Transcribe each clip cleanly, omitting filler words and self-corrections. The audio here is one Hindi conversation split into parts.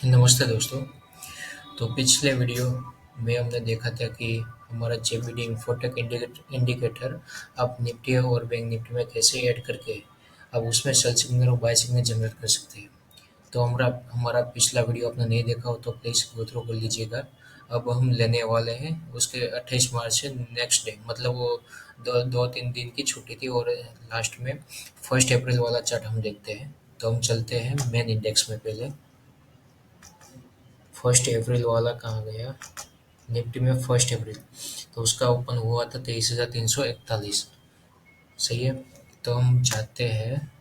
नमस्ते दोस्तों। तो पिछले वीडियो में हमने देखा था कि हमारा जेबीडी इंफोटेक इंडिकेटर आप निफ्टी और बैंक निफ्टी में कैसे ऐड करके आप उसमें सेल सिग्नल और बाय सिग्नल जनरेट कर सकते हैं। तो हमारा हमारा पिछला वीडियो आपने नहीं देखा हो तो प्लीज़ गो थ्रू कर लीजिएगा। अब हम लेने वाले हैं उसके 28 मार्च से नेक्स्ट डे, मतलब वो दो तीन दिन की छुट्टी थी और लास्ट में 1 अप्रैल वाला चार्ट हम देखते हैं। तो हम चलते हैं मेन इंडेक्स में पहले। 1 अप्रैल वाला कहाँ गया? निफ्टी में 1 अप्रैल, तो उसका ओपन हुआ था 23,341। सही है। तो हम चाहते हैं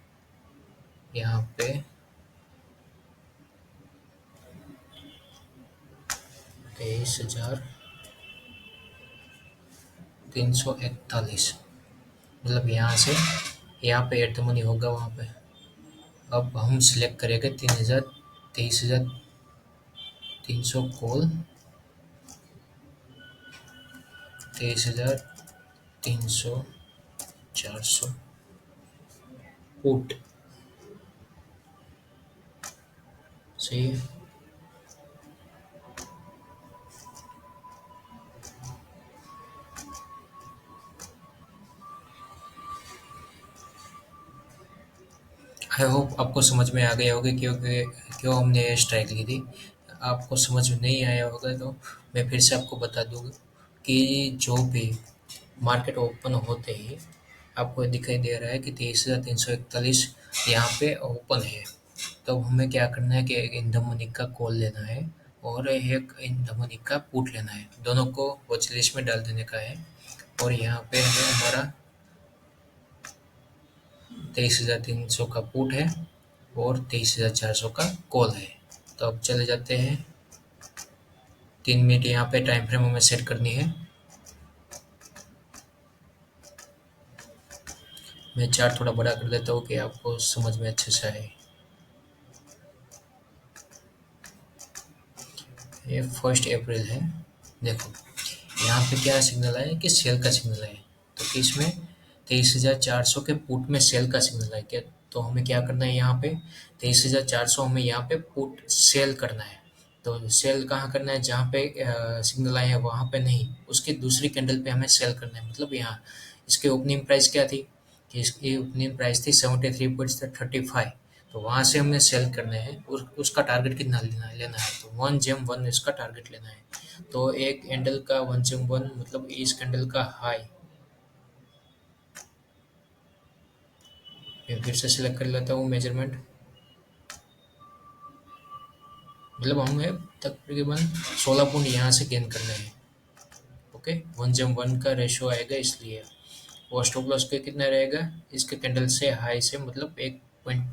यहाँ पे 23,341, मतलब यहाँ से यहाँ पे एट द मनी होगा वहाँ पे। अब हम सिलेक्ट करेंगे 23,300 कॉल, 23,300 400 पुट। सही है। आई होप आपको समझ में आ गया होगा क्योंकि क्यों हमने ये स्ट्राइक ली थी। आपको समझ में नहीं आया होगा तो मैं फिर से आपको बता दूँ कि जो भी मार्केट ओपन होते ही आपको दिखाई दे रहा है कि 23,341 यहाँ पे ओपन है। तो हमें क्या करना है कि एक इन द मनी का कॉल लेना है और एक इन द मनी का पुट लेना है। दोनों को वॉच लिस्ट में डाल देने का है। और यहाँ पे हमें हमारा 23,300 का पुट है और 23,400 का कॉल है। तो अब चले जाते हैं। 3 मिनट यहाँ पे टाइम फ्रेम हमें सेट करनी है। मैं चार्ट थोड़ा बड़ा कर देता हूँ कि आपको समझ में अच्छे से आए। ये 1 अप्रैल है। देखो यहाँ पे क्या सिग्नल आया कि सेल का सिग्नल है। तो किसमें? 23,400 के पुट में सेल का सिग्नल है क्या? तो हमें क्या करना है यहाँ पे? 23,400 हमें यहाँ पे पुट सेल करना है। तो सेल कहाँ करना है? जहाँ पे सिग्नल आए हैं वहाँ पे नहीं, उसकी दूसरी कैंडल पे हमें सेल करना है। मतलब यहाँ इसकी ओपनिंग प्राइस क्या थी कि इसकी ओपनिंग प्राइस थी 73.35। तो वहाँ से हमें सेल करना है और उसका टारगेट कितना लेना है तो 1 जेम 1 इसका टारगेट लेना है। तो एक कैंडल का 1 जेम 1 मतलब इस कैंडल का हाई। मैं फिर से सिलेक्ट कर लेता हूँ मेजरमेंट। मतलब हमें तकरीबन 16 पॉइंट यहाँ से गेन करने हैं। ओके, 1 जेम 1 का रेशियो आएगा इसलिए। और स्टॉप लॉस के कितना रहेगा इसके कैंडल से हाई से, मतलब 1 पॉइंट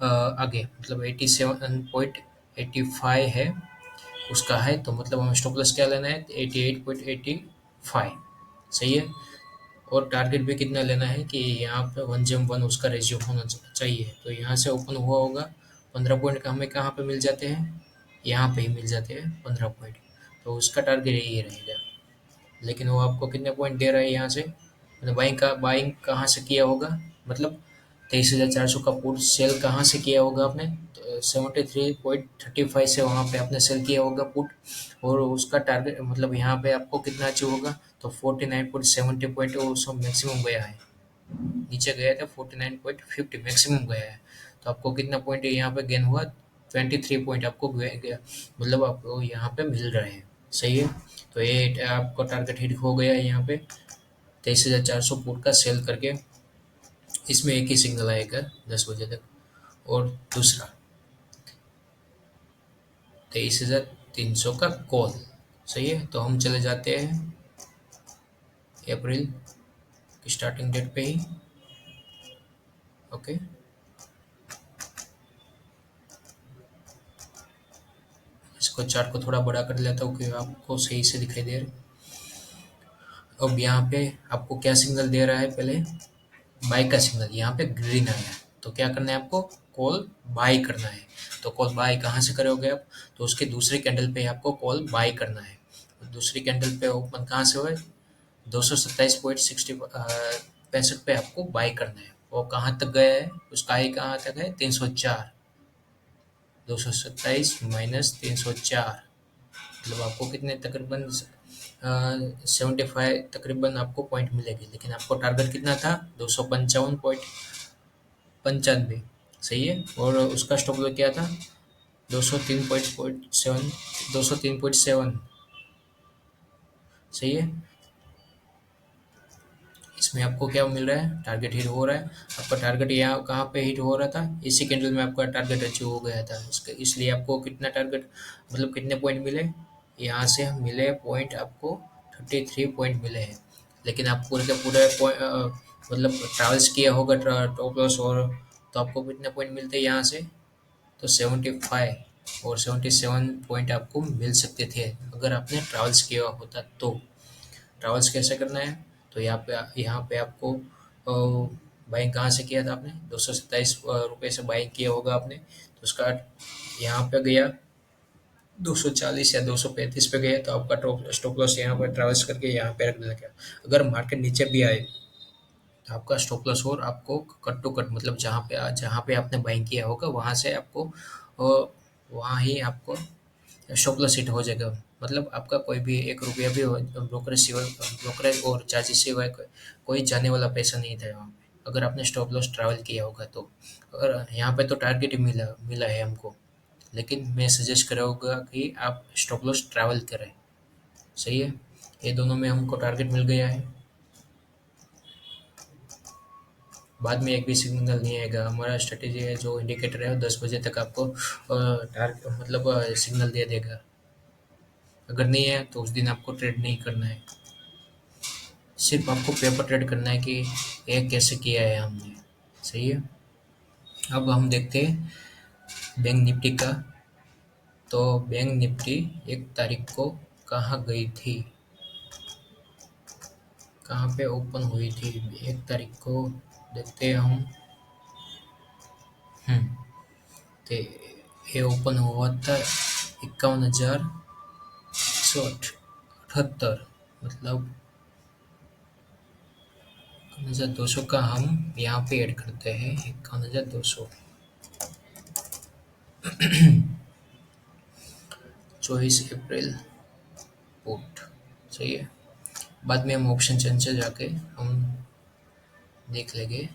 आगे, मतलब 87.85 है उसका है। तो मतलब हमें स्टॉप लॉस क्या लेना है? 88.85। सही है। और टारगेट भी कितना लेना है कि यहाँ पे 1 जेम 1 उसका रेशियो होना चाहिए। तो यहाँ से ओपन हुआ होगा 15 पॉइंट का, हमें कहाँ पे मिल जाते हैं? यहाँ पे ही मिल जाते हैं 15 पॉइंट। तो उसका टारगेट यही रहेगा। लेकिन वो आपको कितने पॉइंट दे रहा है यहाँ से? मतलब बाइंग कहाँ से किया होगा? मतलब 23,400 का पुट सेल कहाँ से किया होगा आपने? तो 73.35 से वहाँ पे आपने सेल किया होगा पुट। और उसका टारगेट मतलब यहाँ पे आपको कितना अचीव होगा? तो 49.70 पॉइंट वो सब मैक्सिमम गया है। नीचे गया था 49.50 मैक्सिमम गया है। तो आपको कितना पॉइंट यहाँ पे गेन हुआ? 23 पॉइंट आपको गया, मतलब आपको यहाँ पे मिल रहे हैं। सही है। तो ये आपको टारगेट हिट हो गया है यहाँ पे 23,400 पुट का सेल करके। इसमें एक ही सिग्नल आएगा 10 बजे तक। और दूसरा 23,300 का कॉल। सही है। तो हम चले जाते हैं अप्रैल की स्टार्टिंग डेट पे ही। ओके, इसको चार्ट को थोड़ा बड़ा कर लेता हूँ कि आपको सही से दिखाई दे रहा है। अब यहाँ पे आपको क्या सिग्नल दे रहा है? पहले बाय का सिग्नल, यहाँ पे ग्रीन आया। तो क्या करना है आपको? कॉल बाय करना है। तो कॉल बाय कहाँ से करोगे आप? तो उसके दूसरी कैंडल पे आपको कॉल बाय करना है। तो दूसरी कैंडल पे ओपन कहाँ से हुआ? 227.65 पे आपको बाय करना है। वो कहाँ तक गया है? उसका हाई कहाँ तक है? 304। 227 माइनस 304, मतलब आपको कितने तकरीबन 75 तकरीबन आपको पॉइंट मिलेगी, लेकिन आपको टारगेट कितना था 255.95, सही है। और उसका स्टॉप लॉस क्या था 203.7, 203.7, सही है। इसमें आपको क्या मिल रहा है, टारगेट हिट हो रहा है। आपका टारगेट यहाँ कहाँ पे हिट हो रहा था, इसी कैंडल में आपका टारगेट अचीव हो गया था इसका, इसलिए आपको कितना टारगेट मतलब कितने पॉइंट मिले, यहाँ से हम मिले पॉइंट आपको 33 पॉइंट मिले हैं। लेकिन आप पूरे के पूरे मतलब ट्रैवल्स किया होगा टॉप लॉस, और तो आपको कितने पॉइंट मिलते हैं यहाँ से, तो 75 और 77 पॉइंट आपको मिल सकते थे अगर आपने ट्रैवल्स किया होता तो। ट्रैवल्स कैसे करना है, तो यहाँ पे आपको बाइंग कहाँ से किया था आपने, 227 रुपये से बाइंग किया होगा आपने, तो उसका यहाँ पे गया 240 या 235 पे गया, तो आपका स्टॉप लॉस यहाँ पर ट्रैवल्स करके यहाँ पे रख देना क्या। अगर मार्केट नीचे भी आए तो आपका स्टॉप लॉस और आपको कट टू कट, मतलब जहाँ पे आपने बाइंग किया होगा वहाँ से आपको वहाँ ही आपको स्टॉप लॉस हिट हो जाएगा। मतलब आपका कोई भी 1 रुपया भी ब्रोकरेज और चार्जेस सिवाय कोई जाने वाला पैसा नहीं था वहाँ पे, अगर आपने स्टॉप लॉस ट्रैवल किया होगा तो। अगर यहाँ पे तो टारगेट ही मिला मिला है हमको, लेकिन मैं सजेस्ट करूँगा कि आप स्टॉप लॉस ट्रैवल करें, सही है। ये दोनों में हमको टारगेट मिल गया है। बाद में एक भी सिग्नल नहीं आएगा, हमारा स्ट्रेटेजी है जो इंडिकेटर है वो 10 बजे तक आपको टारगेट मतलब सिग्नल दे देगा। अगर नहीं है तो उस दिन आपको ट्रेड नहीं करना है, सिर्फ आपको पेपर ट्रेड करना है कि ये कैसे किया है हमने, सही है। अब हम देखते हैं बैंक निफ्टी का। तो बैंक निफ्टी 1 तारीख को कहाँ गई थी, कहाँ पे ओपन हुई थी 1 तारीख को, देखते हैं हम। हम्म तो ये ओपन हुआ था 51,178, मतलब 51,200 का हम यहाँ पे ऐड करते हैं 51,200, 24 अप्रैल पुट, सही है। बाद में हम ऑप्शन चेन से जाके हम देख लेंगे।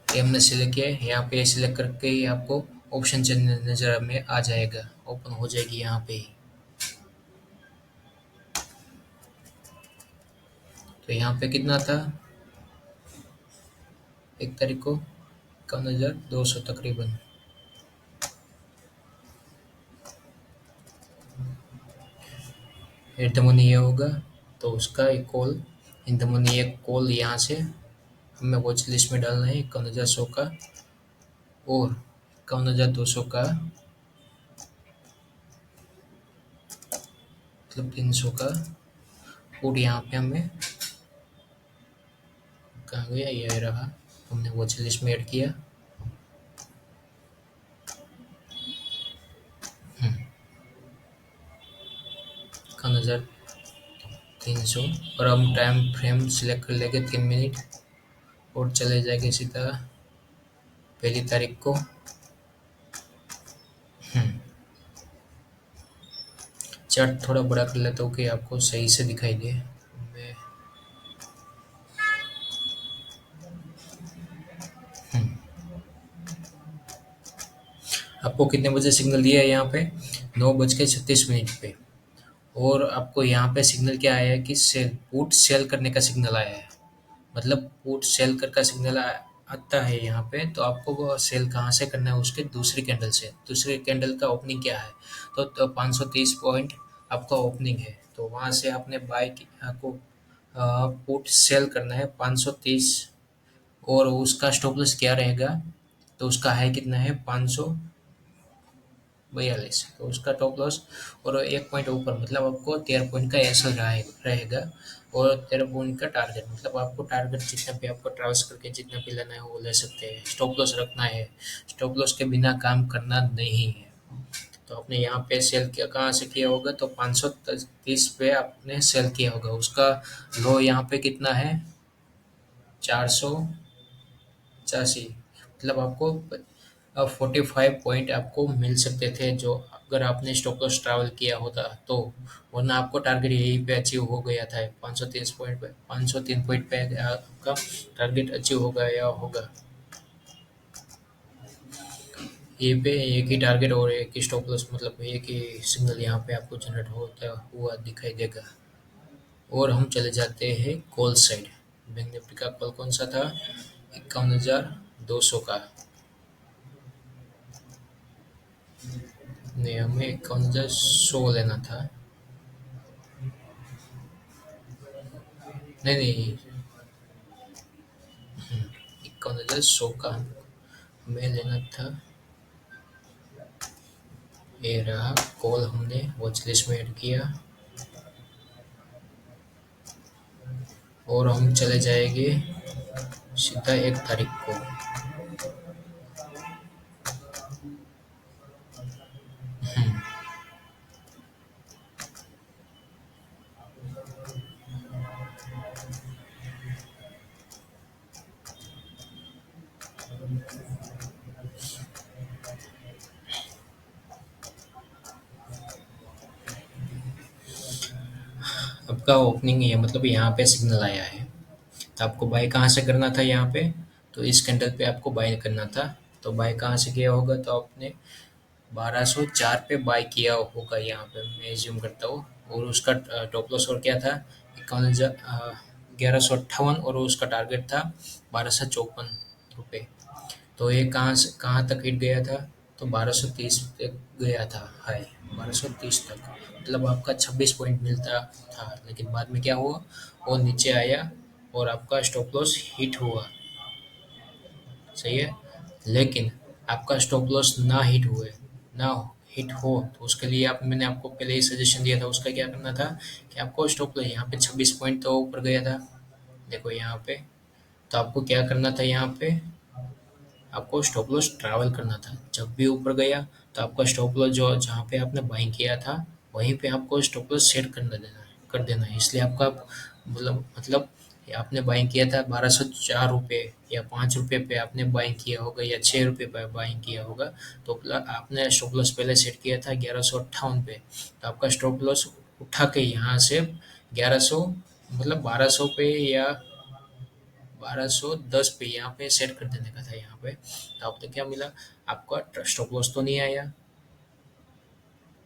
ये हमने सिलेक्ट किया है, यहाँ पे सिलेक्ट करके ही आपको ऑप्शन चेन नज़र में आ जाएगा, ओपन हो जाएगी यहाँ पे ही। तो यहाँ पे कितना था 1 तारीख को 51,200 तकरीबन। एट द मनी ये होगा, तो उसका एक कॉल इन द मनी, एक कॉल यहाँ से हमें वॉच लिस्ट में डालना है 51,100 का और 51,200 का, मतलब 300 का पुट यहाँ पे हमें, कहाँ गया ये रहा, हमने वॉच लिस्ट में ऐड किया। 51,300 और हम टाइम फ्रेम सिलेक्ट कर लेंगे 3 मिनट और चले जाएंगे सीधा 1 तारीख को। चार्ट थोड़ा बड़ा कर लेता हूँ कि आपको सही से दिखाई दे। मैं आपको कितने बजे सिग्नल दिया है यहाँ पे, 9:36 पे, और आपको यहाँ पे सिग्नल क्या आया है कि सेल पुट सेल करने का सिग्नल आया है। मतलब पुट सेल कर का सिग्नल आता है यहाँ पे, तो आपको वो सेल कहाँ से करना है, उसके दूसरी कैंडल से। दूसरी कैंडल का ओपनिंग क्या है, तो 530 पॉइंट आपका ओपनिंग है, तो वहाँ से आपने बाय आपको पुट सेल करना है 530, और उसका स्टॉप लॉस क्या रहेगा, तो उसका हाई कितना है 542, तो उसका टॉप लॉस और 1 पॉइंट ऊपर, मतलब आपको 13 पॉइंट का ऐसा रहेगा, और 13 पॉइंट का टारगेट, मतलब आपको टारगेट जितना भी आपको ट्रैवल्स करके जितना भी लेना है वो ले सकते हैं। स्टॉप लॉस रखना है, स्टॉप लॉस के बिना काम करना नहीं है। तो आपने यहाँ पे सेल किया कहाँ से किया होगा, तो 530 पे आपने सेल किया होगा, उसका लो यहाँ पे कितना है 485, मतलब आपको अब 45 पॉइंट आपको मिल सकते थे, जो अगर आपने स्टॉप लॉस ट्रैवल किया होता तो, वरना आपको टारगेट यहीं पे अचीव हो गया था 530 पॉइंट पे, 503 पॉइंट पे आपका टारगेट अचीव हो गया होगा। ये पे एक ही टारगेट और एक ही स्टॉप लॉस, मतलब एक ही सिग्नल यहाँ पे आपको जनरेट होता हुआ दिखाई देगा। और हम चले जाते हैं कॉल साइड। बैंक निफ्टी का कॉल कौन सा था? 51,200 का। नहीं, हमें 51,100 लेना था। नहीं नहीं, 51,100 का हमें लेना था। ये रहा कॉल, हमने वॉच लिस्ट में ऐड किया और हम चले जाएंगे सीधा 1 तारीख को। आपका ओपनिंग है, मतलब यहाँ पे सिग्नल आया है, तो आपको बाय कहाँ से करना था यहाँ पे? तो इस कैंडल पे आपको बाय करना था। तो बाय कहाँ से किया होगा? तो आपने 1204 पे बाय किया होगा यहाँ पे, मैं एज्यूम करता हूँ। और उसका टॉप लॉस और क्या था? 1158, और उसका टारगेट था 1254 रुपये। तो ये कहाँ तक हिट गया था? तो 1230 तक गया था हाई, 1230 तक। मतलब आपका 26 पॉइंट मिलता था, लेकिन बाद में क्या हुआ? वो नीचे आया और आपका स्टॉप लॉस हिट हुआ। सही है। लेकिन आपका स्टॉप लॉस ना हिट हो, तो उसके लिए आप मैंने आपको पहले ही सजेशन दिया था, उसका क्या करना था कि आपको स्टॉप लॉस यहाँ पे 26 पॉइंट तो ऊपर गया था, देखो यहाँ पे। तो आपको क्या करना था यहाँ पे? आपको स्टॉप लॉस ट्रैवल करना था। जब भी ऊपर गया तो आपका स्टॉप लॉस जो जहाँ पे आपने बाइंग किया था, वहीं पे आपको स्टॉप लॉस सेट कर देना है। इसलिए आपका मतलब ये आपने बाइंग किया था 1204 रुपये या 5 रुपये पे आपने बाइंग किया होगा, या 6 रुपये पे बाइंग किया होगा। तो आपने स्टॉप लॉस पहले सेट किया था 1158 पे। तो आपका स्टॉप लॉस उठा के यहाँ से 1100, मतलब 1200 पे या 1210 पे यहाँ पे सेट कर देने का था यहाँ पे। तो अब तक क्या मिला? आपका स्टॉप लॉस तो नहीं आया,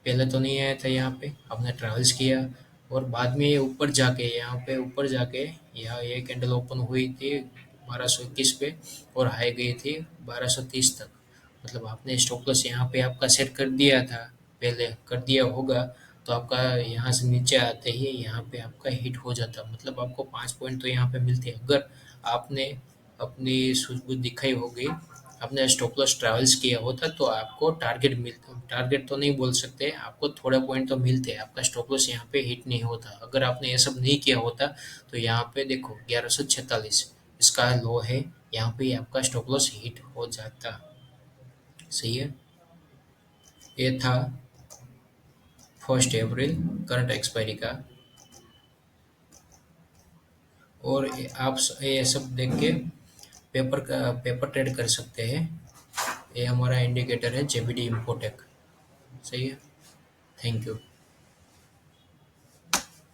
पहले तो नहीं आया था यहाँ पे, आपने ट्रैवल्स किया। और बाद में ये ऊपर जाके, यहाँ पे ऊपर जाके, यहाँ ये कैंडल ओपन हुई थी 1221 पे और हाई गई थी 1230 तक। मतलब आपने स्टॉप लॉस यहाँ पे आपका सेट कर दिया था, पहले कर दिया होगा। तो आपका यहाँ से नीचे आते ही यहाँ पे आपका हिट हो जाता, मतलब आपको 5 पॉइंट तो यहाँ पे मिलते। अगर आपने अपनी सूझबूझ दिखाई होगी, आपने स्टॉप लॉस ट्रैवल्स किया होता, तो आपको टारगेट तो नहीं बोल सकते, आपको थोड़ा पॉइंट तो मिलते। आपका स्टॉप लॉस यहाँ पे हिट नहीं होता। अगर आपने ये सब नहीं किया होता तो यहाँ पे देखो 1146 इसका लो है, यहाँ पे आपका स्टॉप लॉस हिट हो जाता। सही है। ये था 1 अप्रैल करंट एक्सपायरी का। और आप ये सब देख के पेपर ट्रेड कर सकते हैं। ये हमारा इंडिकेटर है JBD इन्फोटेक। सही है। Thank you.